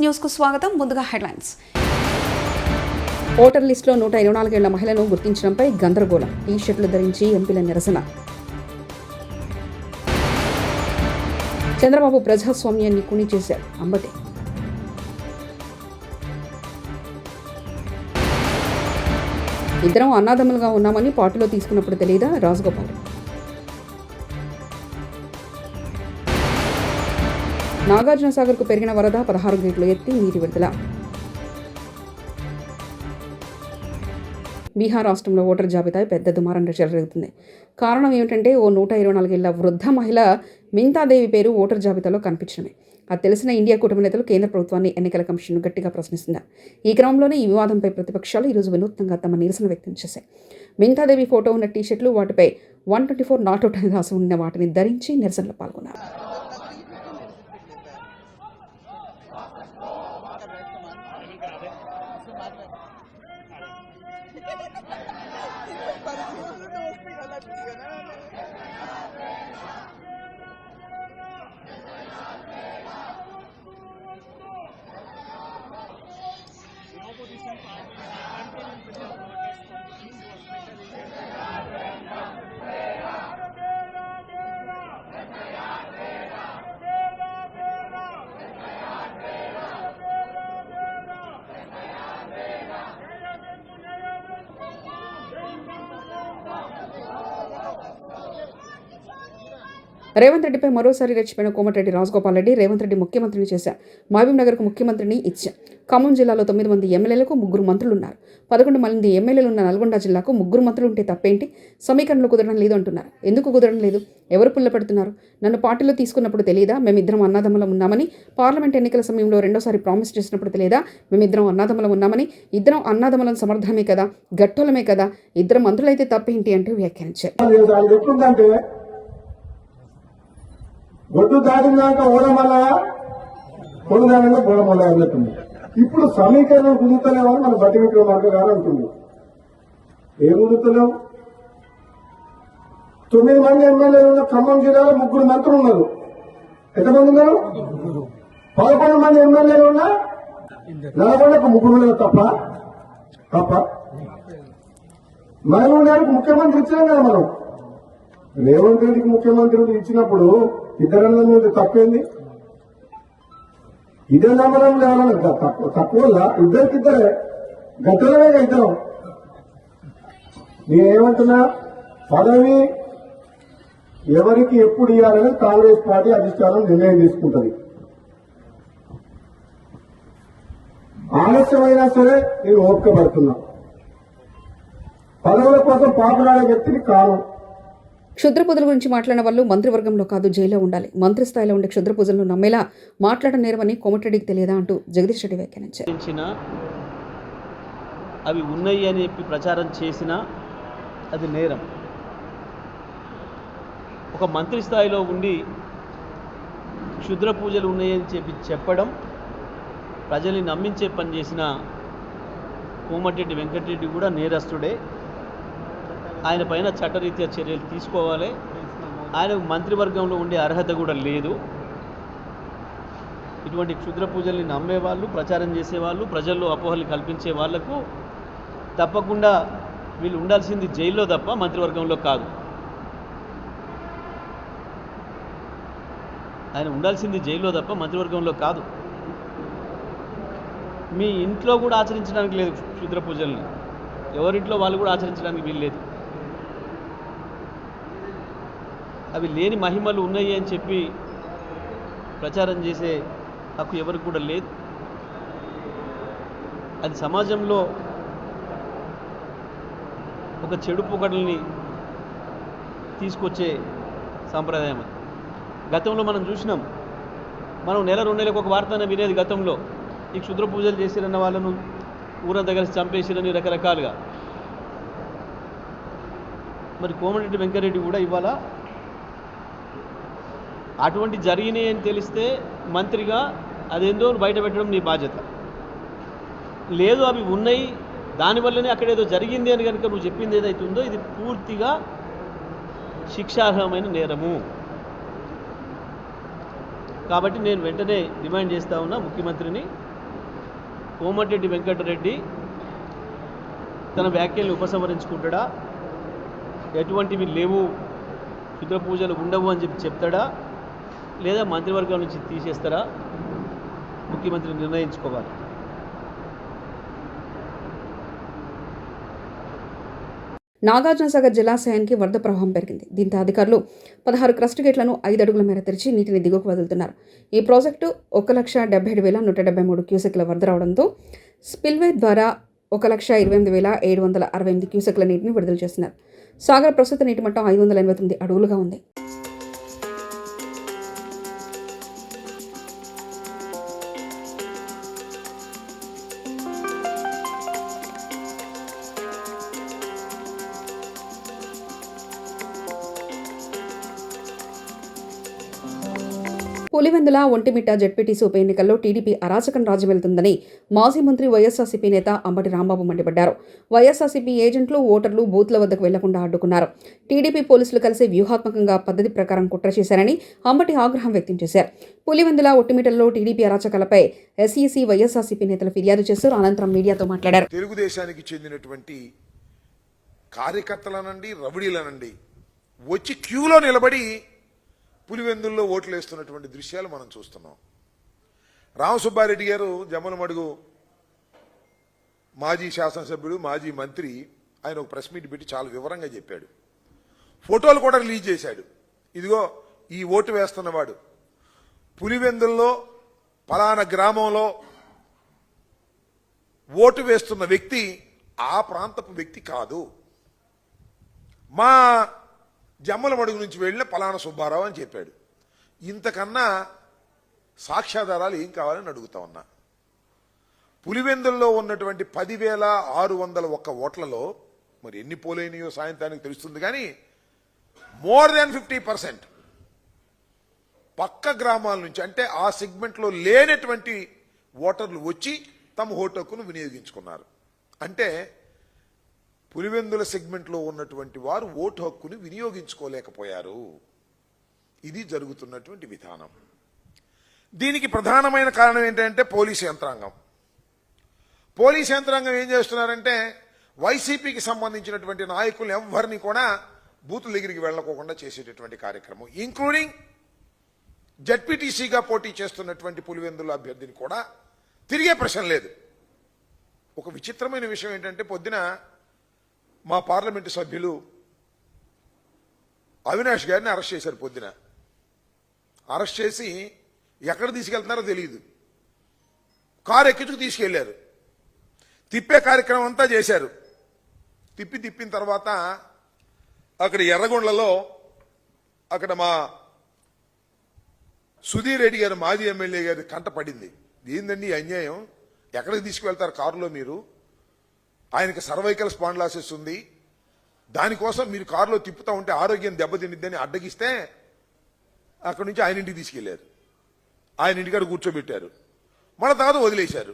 News కు స్వాగతం. ముందుగా హెడ్లైన్స్. ఓటర్ లిస్టులో 124 ఏళ్ల మహిళను గుర్తించడంపై గందరగోళం. టీ షర్ట్లు ధరించి ఎంపీల నిరసన. చంద్రబాబు ప్రజాస్వామ్యాన్ని కుని చేశారు అంబటి. ఇద్దరం అన్నాదమ్ములుగా ఉన్నామని పార్టీలో తీసుకున్నప్పుడు తెలియదా? రాజగోపాల్. నాగార్జునసాగర్కు పెరిగిన వరద, 16 గేట్లు ఎత్తి నీటి విడుదల. బీహార్ రాష్ట్రంలో ఓటర్ జాబితా పెద్ద దుమారం జరుగుతుంది. కారణం ఏమిటంటే ఓ 124 ఏళ్ల వృద్ధ మహిళ మింతాదేవి పేరు ఓటర్ జాబితాలో కనిపించడమే. అది తెలిసిన ఇండియా కూటమి నేతలు కేంద్ర ప్రభుత్వాన్ని, ఎన్నికల కమిషన్ను గట్టిగా ప్రశ్నిస్తున్నారు. ఈ క్రమంలోనే ఈ వివాదంపై ప్రతిపక్షాలు ఈరోజు వినూత్నంగా తమ నిరసన వ్యక్తం చేశాయి. మింతాదేవి ఫోటో ఉన్న టీషర్ట్లు, వాటిపై 124 నాట్ అవుట్ అని రాసి ఉన్న వాటిని ధరించి నిరసనలో పాల్గొన్నారు. రేవంత్ రెడ్డిపై మరోసారి రెచ్చిపోయిన కోమటిరెడ్డి రాజగోపాల్ రెడ్డి రేవంత్ రెడ్డి ముఖ్యమంత్రిని చేశారు. మహబూబ్ నగర్కు ముఖ్యమంత్రిని ఇచ్చారు. ఖమ్మం జిల్లాలో 9 మంది ఎమ్మెల్యేలకు 3 మంత్రులున్నారు. 11 మంది ఎమ్మెల్యేలు ఉన్న నల్గొండ జిల్లాకు 3 మంత్రులు ఉంటే తప్పేంటి? సమీకరణలు కుదరడం లేదు అంటున్నారు. ఎందుకు కుదరడం లేదు? ఎవరు పుల్ల పెడుతున్నారు? నన్ను పార్టీలో తీసుకున్నప్పుడు తెలియదా మేమిద్దరం అన్నాదమ్ములం ఉన్నామని? పార్లమెంట్ ఎన్నికల సమయంలో రెండోసారి ప్రామిస్ చేసినప్పుడు తెలియదా మేమిద్దరం అన్నాదమ్ములం ఉన్నామని? ఇద్దరం అన్నాదమ్ములం సమర్థనమే కదా, గట్టోలమే కదా, ఇద్దరు మంత్రులైతే తప్పేంటి అంటూ వ్యాఖ్యానించారు. ఒడ్డు దాటినాక ఓడమల్ల కొడుదానంగా బోడమల్ల అన్నట్టుంది. ఇప్పుడు సమీకరణం కుదురుతలేమని మన బట్టి విక్రమార్క గారు అంటుంది. ఏం కుదురుతలేవు? 9 మంది ఎమ్మెల్యేలు ఉన్న ఖమ్మం జిల్లాలో 3 మంత్రులు ఉన్నారు. ఎంతమంది ఉన్నారు? 11 మంది ఎమ్మెల్యేలు ఉన్నా నల్గొండకు 3 ఉన్నారు. తప్ప మహబూబ్ నగర్కు ముఖ్యమంత్రి ఇచ్చినాం కదా మనం. రేవంత్ రెడ్డికి ముఖ్యమంత్రి ఇచ్చినప్పుడు ఇద్దరన్న మీద తప్పేంది? ఇదే నమ్మడం లేవాలన్నా తక్కువ ఇద్దరికిద్దరే గట్టలమే ఇద్దరం. నేనేమంటున్నా, పదవి ఎవరికి ఎప్పుడు ఇవ్వాలని కాంగ్రెస్ పార్టీ అధిష్టానం నిర్ణయం తీసుకుంటుంది. ఆలస్యమైనా సరే నేను ఓపిక పడుతున్నా. పదవుల కోసం పాపులాడే వ్యక్తిని కాను. క్షుద్ర పూజల గురించి మాట్లాడిన వాళ్ళు మంత్రివర్గంలో కాదు, జైల్లో ఉండాలి. మంత్రి స్థాయిలో ఉండే క్షుద్ర పూజలను నమ్మేలా మాట్లాడడం నేరమని కోమటిరెడ్డికి తెలియదా అంటూ జగదీష్ రెడ్డి వ్యాఖ్యానించారు. అవి ఉన్నాయి అని చెప్పి ప్రచారం చేసినా అది నేరం. ఒక మంత్రి స్థాయిలో ఉండి క్షుద్ర పూజలు ఉన్నాయని చెప్పడం, ప్రజల్ని నమ్మించే పని చేసిన కోమటిరెడ్డి వెంకటరెడ్డి కూడా నేరస్తుడే. ఆయన పైన చట్టరీత్యా చర్యలు తీసుకోవాలి. ఆయనకు మంత్రివర్గంలో ఉండే అర్హత కూడా లేదు. ఇటువంటి క్షుద్ర పూజల్ని నమ్మేవాళ్ళు, ప్రచారం చేసేవాళ్ళు, ప్రజల్లో అపోహలు కల్పించే వాళ్లకు తప్పకుండా వీళ్ళు ఉండాల్సింది జైల్లో తప్ప మంత్రివర్గంలో కాదు. ఆయన ఉండాల్సింది జైల్లో తప్ప మంత్రివర్గంలో కాదు. మీ ఇంట్లో కూడా ఆచరించడానికి లేదు క్షుద్ర పూజల్ని. ఎవరింట్లో వాళ్ళు కూడా ఆచరించడానికి వీలు లేదు. అవి లేని మహిమలు ఉన్నాయి అని చెప్పి ప్రచారం చేసే హక్కు ఎవరికి కూడా లేదు. అది సమాజంలో ఒక చెడు పొగడల్ని తీసుకొచ్చే సాంప్రదాయం. అది గతంలో మనం చూసినాం. మనం నెల 2 నెలలకు ఒక వార్తనే వినేది గతంలో. ఈ క్షుద్ర పూజలు చేసిరన్న వాళ్ళను ఊరంతా కలిసి చంపేసిరని రకరకాలుగా. మరి కోమటిరెడ్డి వెంకటరెడ్డి కూడా ఇవాళ అటువంటి జరిగినాయి అని తెలిస్తే మంత్రిగా అదేందో బయట పెట్టడం నీ బాధ్యత. లేదు అవి ఉన్నాయి, దానివల్లనే అక్కడేదో జరిగింది అని కనుక నువ్వు చెప్పింది ఏదైతుందో ఇది పూర్తిగా శిక్షార్హమైన నేరము. కాబట్టి నేను వెంటనే డిమాండ్ చేస్తా ఉన్నా ముఖ్యమంత్రిని కోమటిరెడ్డి వెంకటరెడ్డి తన వ్యాఖ్యలను ఉపసంహరించుకుంటాడా, ఎటువంటివి లేవు, క్షుద్ర పూజలు ఉండవు అని చెప్తాడా, లేదా మంత్రివర్గం నుంచి తీసేస్తారా ముఖ్యమంత్రి నిర్ణయించుకోవాలి. నాగార్జునసాగర్ జలాశయానికి వరద ప్రవాహం పెరిగింది. దీంతో అధికారులు 16 క్రస్ట్ గేట్లను 5 అడుగుల మేర తెరిచి నీటిని దిగువకు వదులుతున్నారు. ఈ ప్రాజెక్టు 1,77,173 క్యూసెక్ల వరద రావడంతో స్పిల్వే ద్వారా 1,28,768 క్యూసెక్ల నీటిని విడుదల చేస్తున్నారు. సాగర్ ప్రస్తుత నీటి మట్టం 589 అడుగులుగా ఉంది. పులివెందుల ఒంటిమిట్ట జెడ్పీటీసీ ఉప ఎన్నికల్లో టీడీపీ అరాచకం రాజ్యమెళ్తుందని మాజీ మంత్రి వైఎస్ఆర్సీపీ నేత అంబటి రాంబాబు మండిపడ్డారు. వైఎస్ఆర్సీపీ ఏజెంట్లు, ఓటర్లు బూత్ల వద్దకు వెళ్లకుండా అడ్డుకున్నారు. టీడీపీ పోలీసులు కలిసి వ్యూహాత్మకంగా పద్ధతి ప్రకారం కుట్ర చేశారని అంబటి ఆగ్రహం వ్యక్తం చేశారు. పులివెందుల ఒంటిమిట్టలో టీడీపీ అరాచకాలపై ఎస్ఈసీ వైఎస్ఆర్సీపీ నేతలు ఫిర్యాదు చేశారు. అనంతరం మీడియాతో మాట్లాడారు. తెలుగుదేశానికి చెందినటువంటి కార్యకర్తలనండి, రౌడీలనండి వచ్చి క్యూలో నిలబడి పులివెందుల్లో ఓట్లు వేస్తున్నటువంటి దృశ్యాలు మనం చూస్తున్నాం. రామసుబ్బారెడ్డి గారు జమ్మలమడుగు మాజీ శాసనసభ్యుడు, మాజీ మంత్రి, ఆయన ఒక ప్రెస్ మీట్ పెట్టి చాలా వివరంగా చెప్పాడు. ఫోటోలు కూడా రిలీజ్ చేశాడు. ఇదిగో ఈ ఓటు వేస్తున్నవాడు పులివెందుల్లో పలానా గ్రామంలో ఓటు వేస్తున్న వ్యక్తి ఆ ప్రాంతపు వ్యక్తి కాదు, మా జమ్మలమడుగు నుంచి వెళ్ళిన పలానా సుబ్బారావు అని చెప్పాడు. ఇంతకన్నా సాక్ష్యాధారాలు ఏం కావాలని అడుగుతా ఉన్నా. పులివెందుల్లో ఉన్నటువంటి 10,601 ఓట్లలో మరి ఎన్ని పోలైనయో సాయంత్రానికి తెలుస్తుంది, కానీ మోర్ దాన్ 50% పక్క గ్రామాల నుంచి, అంటే ఆ సెగ్మెంట్లో లేనటువంటి ఓటర్లు వచ్చి తమ ఓటు హక్కును వినియోగించుకున్నారు. అంటే పులివెందుల సెగ్మెంట్లో ఉన్నటువంటి వారు ఓటు హక్కును వినియోగించుకోలేకపోయారు. ఇది జరుగుతున్నటువంటి విధానం. దీనికి ప్రధానమైన కారణం ఏంటంటే పోలీసు యంత్రాంగం. పోలీసు యంత్రాంగం ఏం చేస్తున్నారంటే వైసీపీకి సంబంధించినటువంటి నాయకులు ఎవరిని కూడా బూతుల దగ్గరికి వెళ్ళకోకుండా చేసేటటువంటి కార్యక్రమం, ఇంక్లూడింగ్ జడ్పీటీసీగా పోటీ చేస్తున్నటువంటి పులివెందుల అభ్యర్థిని కూడా తిరిగే ప్రశ్న లేదు. ఒక విచిత్రమైన విషయం ఏంటంటే పొద్దున మా పార్లమెంటు సభ్యులు అవినాష్ గారిని అరెస్ట్ చేశారు. పొద్దున అరెస్ట్ చేసి ఎక్కడ తీసుకెళ్తున్నారో తెలియదు, కారు ఎక్కించుకు తీసుకెళ్లారు. తిప్పే కార్యక్రమం అంతా చేశారు. తిప్పిన తర్వాత అక్కడ ఎర్రగొండలలో అక్కడ మా సుధీర్ రెడ్డి గారు మాజీ ఎమ్మెల్యే గారి కంట పడింది. ఏందండి అన్యాయం, ఎక్కడికి తీసుకువెళ్తారు కారులో మీరు, ఆయనకి సర్వైకల్ స్పాండిలోసిస్ ఉంది, దానికోసం మీరు కారులో తిప్పుతా ఉంటే ఆరోగ్యం దెబ్బతినిద్దని అడ్డగిస్తే అక్కడి నుంచి ఆయన ఇంటికి తీసుకెళ్లారు. ఆయన ఇంటికాడ కూర్చోబెట్టారు. మళ్ళా తర్వాత వదిలేశారు.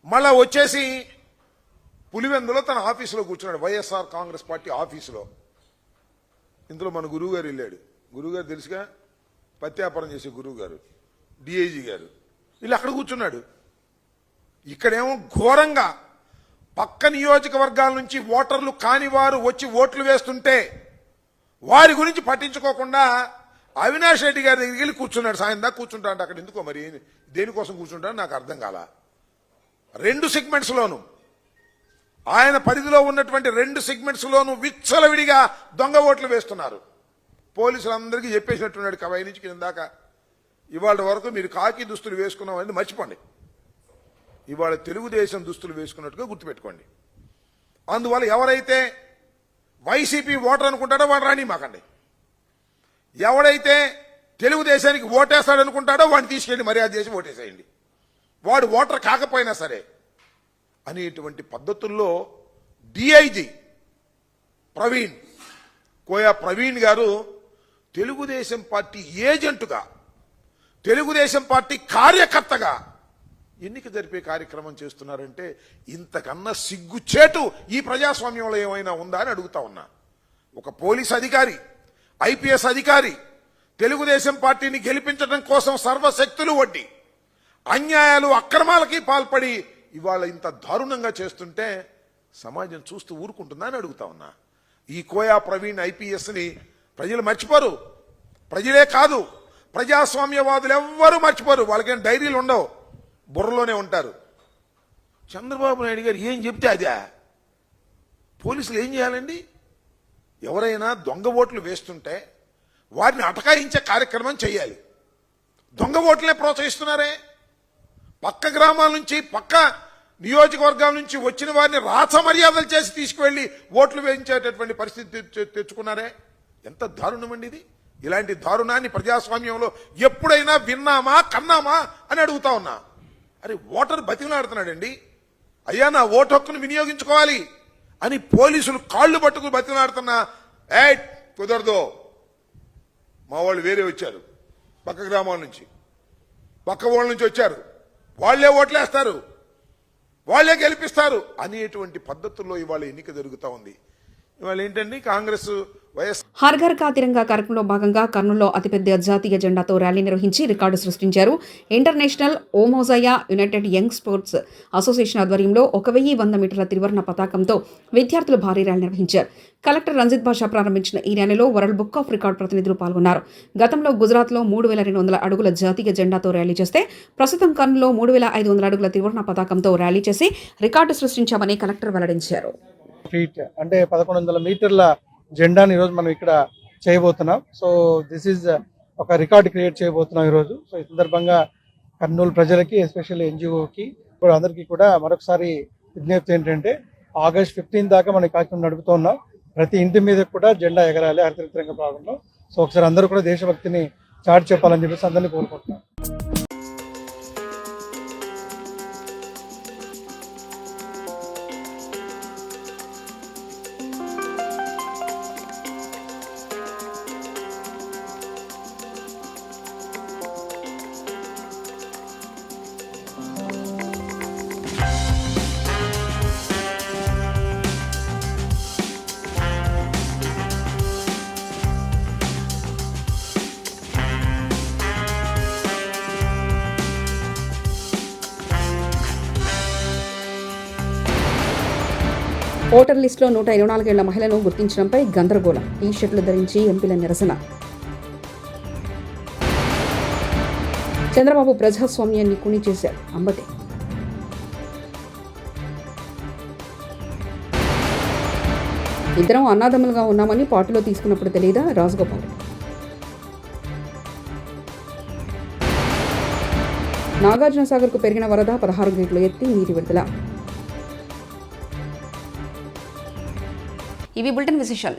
మళ్ళా వచ్చేసి పులివెందులో తన ఆఫీసులో కూర్చున్నాడు, వైఎస్ఆర్ కాంగ్రెస్ పార్టీ ఆఫీసులో. ఇందులో మన గురువు గారు వెళ్ళాడు. గురువు గారు తెలుసుగా, పత్యాపారం చేసే గురువు గారు, డిఐజీ గారు, వీళ్ళు అక్కడ కూర్చున్నాడు. ఇక్కడేమో ఘోరంగా పక్క నియోజకవర్గాల నుంచి ఓటర్లు కాని వారు వచ్చి ఓట్లు వేస్తుంటే వారి గురించి పట్టించుకోకుండా అవినాష్ రెడ్డి గారి దగ్గరికి వెళ్ళి కూర్చున్నాడు. సాయం దాకా కూర్చుంటా అంటే అక్కడ ఎందుకో మరి దేనికోసం కూర్చుంటాడో నాకు అర్థం కాల. 2 సెగ్మెంట్స్లోనూ ఆయన పరిధిలో ఉన్నటువంటి 2 సెగ్మెంట్స్లోనూ విచ్చలవిడిగా దొంగ ఓట్లు వేస్తున్నారు. పోలీసులందరికీ చెప్పేసినట్టున్నాడు కవాయి నుంచి కింద దాకా, ఇవాళ వరకు మీరు కాకి దుస్తులు వేసుకున్నామని మర్చిపోండి, ఇవాళ తెలుగుదేశం దుస్తులు వేసుకున్నట్టుగా గుర్తుపెట్టుకోండి. అందువల్ల ఎవరైతే వైసీపీ ఓటర్ అనుకుంటాడో వాడు రాని మాకండి, ఎవడైతే తెలుగుదేశానికి ఓటేస్తాడనుకుంటాడో వాడిని తీసుకెళ్ళి మర్యాద చేసి ఓటేసేయండి, వాడు ఓటర్ కాకపోయినా సరే అనేటువంటి పద్ధతుల్లో డిఐజీ కోయా ప్రవీణ్ గారు తెలుగుదేశం పార్టీ ఏజెంటుగా, తెలుగుదేశం పార్టీ కార్యకర్తగా ఎన్నిక జరిపే కార్యక్రమం చేస్తున్నారంటే ఇంతకన్నా సిగ్గుచేటు ఈ ప్రజాస్వామ్యంలో ఏమైనా ఉందా అని అడుగుతా ఉన్నా. ఒక పోలీస్ అధికారి, ఐపీఎస్ అధికారి తెలుగుదేశం పార్టీని గెలిపించడం కోసం సర్వశక్తులు ఒడ్డి అన్యాయాలు అక్రమాలకి పాల్పడి ఇవాళ ఇంత దారుణంగా చేస్తుంటే సమాజం చూస్తూ ఊరుకుంటుందా అని అడుగుతా ఉన్నా. ఈ కోయా ప్రవీణ్ ఐపీఎస్ని ప్రజలు మర్చిపోరు. ప్రజలే కాదు, ప్రజాస్వామ్యవాదులు ఎవ్వరూ మర్చిపోరు. వాళ్ళకేం డైరీలు ఉండవు, బుర్రలోనే ఉంటారు. చంద్రబాబు నాయుడు గారు ఏం చెప్తే అదే. పోలీసులు ఏం చేయాలండి? ఎవరైనా దొంగ ఓట్లు వేస్తుంటే వారిని అటకాయించే కార్యక్రమం చేయాలి. దొంగ ఓట్లనే ప్రోత్సహిస్తున్నారే. పక్క గ్రామాల నుంచి, పక్క నియోజకవర్గాల నుంచి వచ్చిన వారిని రాచ మర్యాదలు చేసి తీసుకువెళ్లి ఓట్లు వేయించేటటువంటి పరిస్థితి తెచ్చుకున్నారే. ఎంత దారుణం అండి ఇది. ఇలాంటి దారుణాన్ని ప్రజాస్వామ్యంలో ఎప్పుడైనా విన్నామా, కన్నామా అని అడుగుతా ఉన్నా. అరే, ఓటర్ బతిమలాడుతున్నాడండి. అయ్యా, నా ఓటు హక్కును వినియోగించుకోవాలి అని పోలీసులు కాళ్ళు పట్టుకుని బతిమలాడుతున్నా. కుదరదు. మా వాళ్ళు వేరే వచ్చారు, పక్క గ్రామాల నుంచి, పక్క ఊళ్ళ నుంచి వచ్చారు, వాళ్లే ఓట్లేస్తారు, వాళ్లే గెలిపిస్తారు అనేటువంటి పద్ధతుల్లో ఇవాళ ఎన్నిక జరుగుతూ ఉంది. ఇవాళ ఏంటండి, కాంగ్రెస్ వైఎస్ హర్ ఘర్ కా తిరంగా కార్యక్రమంలో భాగంగా కర్నూలులో అతిపెద్ద జాతీయ జెండాతో ర్యాలీ నిర్వహించి రికార్డు సృష్టించారు. ఇంటర్నేషనల్ ఓమోజాయా యునైటెడ్ యంగ్ స్పోర్ట్స్ అసోసియేషన్ ఆధ్వర్యంలో 1100 మీటర్ల త్రివర్ణ పతాకంతో విద్యార్థులు భారీ ర్యాలీ నిర్వహించారు. కలెక్టర్ రంజిత్ బాషా ప్రారంభించిన ఈ ర్యాలీలో వరల్డ్ బుక్ ఆఫ్ రికార్డ్ ప్రతినిధులు పాల్గొన్నారు. గతంలో గుజరాత్లో 3200 అడుగుల జాతీయ జెండాతో ర్యాలీ చేస్తే ప్రస్తుతం కర్నూలులో 3500 అడుగుల త్రివర్ణ పతాకంతో ర్యాలీ చేసి రికార్డు సృష్టించామని కలెక్టర్ వెల్లడించారు. ఫీట్ అంటే 1100 మీటర్ల జెండాని ఈరోజు మనం ఇక్కడ చేయబోతున్నాం. సో దిస్ ఈజ్ ఒక రికార్డ్ క్రియేట్ చేయబోతున్నాం ఈరోజు. సో ఈ సందర్భంగా కర్నూలు ప్రజలకి, ఎస్పెషల్లీ ఎన్జిఓకి కూడా, అందరికీ కూడా మరొకసారి విజ్ఞప్తి ఏంటంటే, August 15 దాకా మనం కార్యక్రమం నడుపుతున్నాం. ప్రతి ఇంటి మీద కూడా జెండా ఎగరాలి హరిత తిరంగ భాగంలో. సో ఒకసారి అందరూ కూడా దేశభక్తిని చాటి చెప్పాలని చెప్పేసి అందరినీ కోరుకుంటున్నాం. ఓటర్ లిస్టులో 124 ఏళ్ల మహిళను గుర్తించడంపై గందరగోళం. టీ షర్ట్లు ధరించి ఎంపీల నిరసన. చంద్రబాబు ప్రజాస్వామ్యాన్ని కుని చేశారు అంబటి. ఇద్దరం అన్నాదమ్ములుగా ఉన్నామని పార్టీలో తీసుకున్నప్పుడు తెలియదా? రాజగోపాల్. నాగార్జున సాగర్కు పెరిగిన వరద 16 గేట్లు ఎత్తి నీటి విడుదల. ఇవి బులెటిన్ విశేషాలు.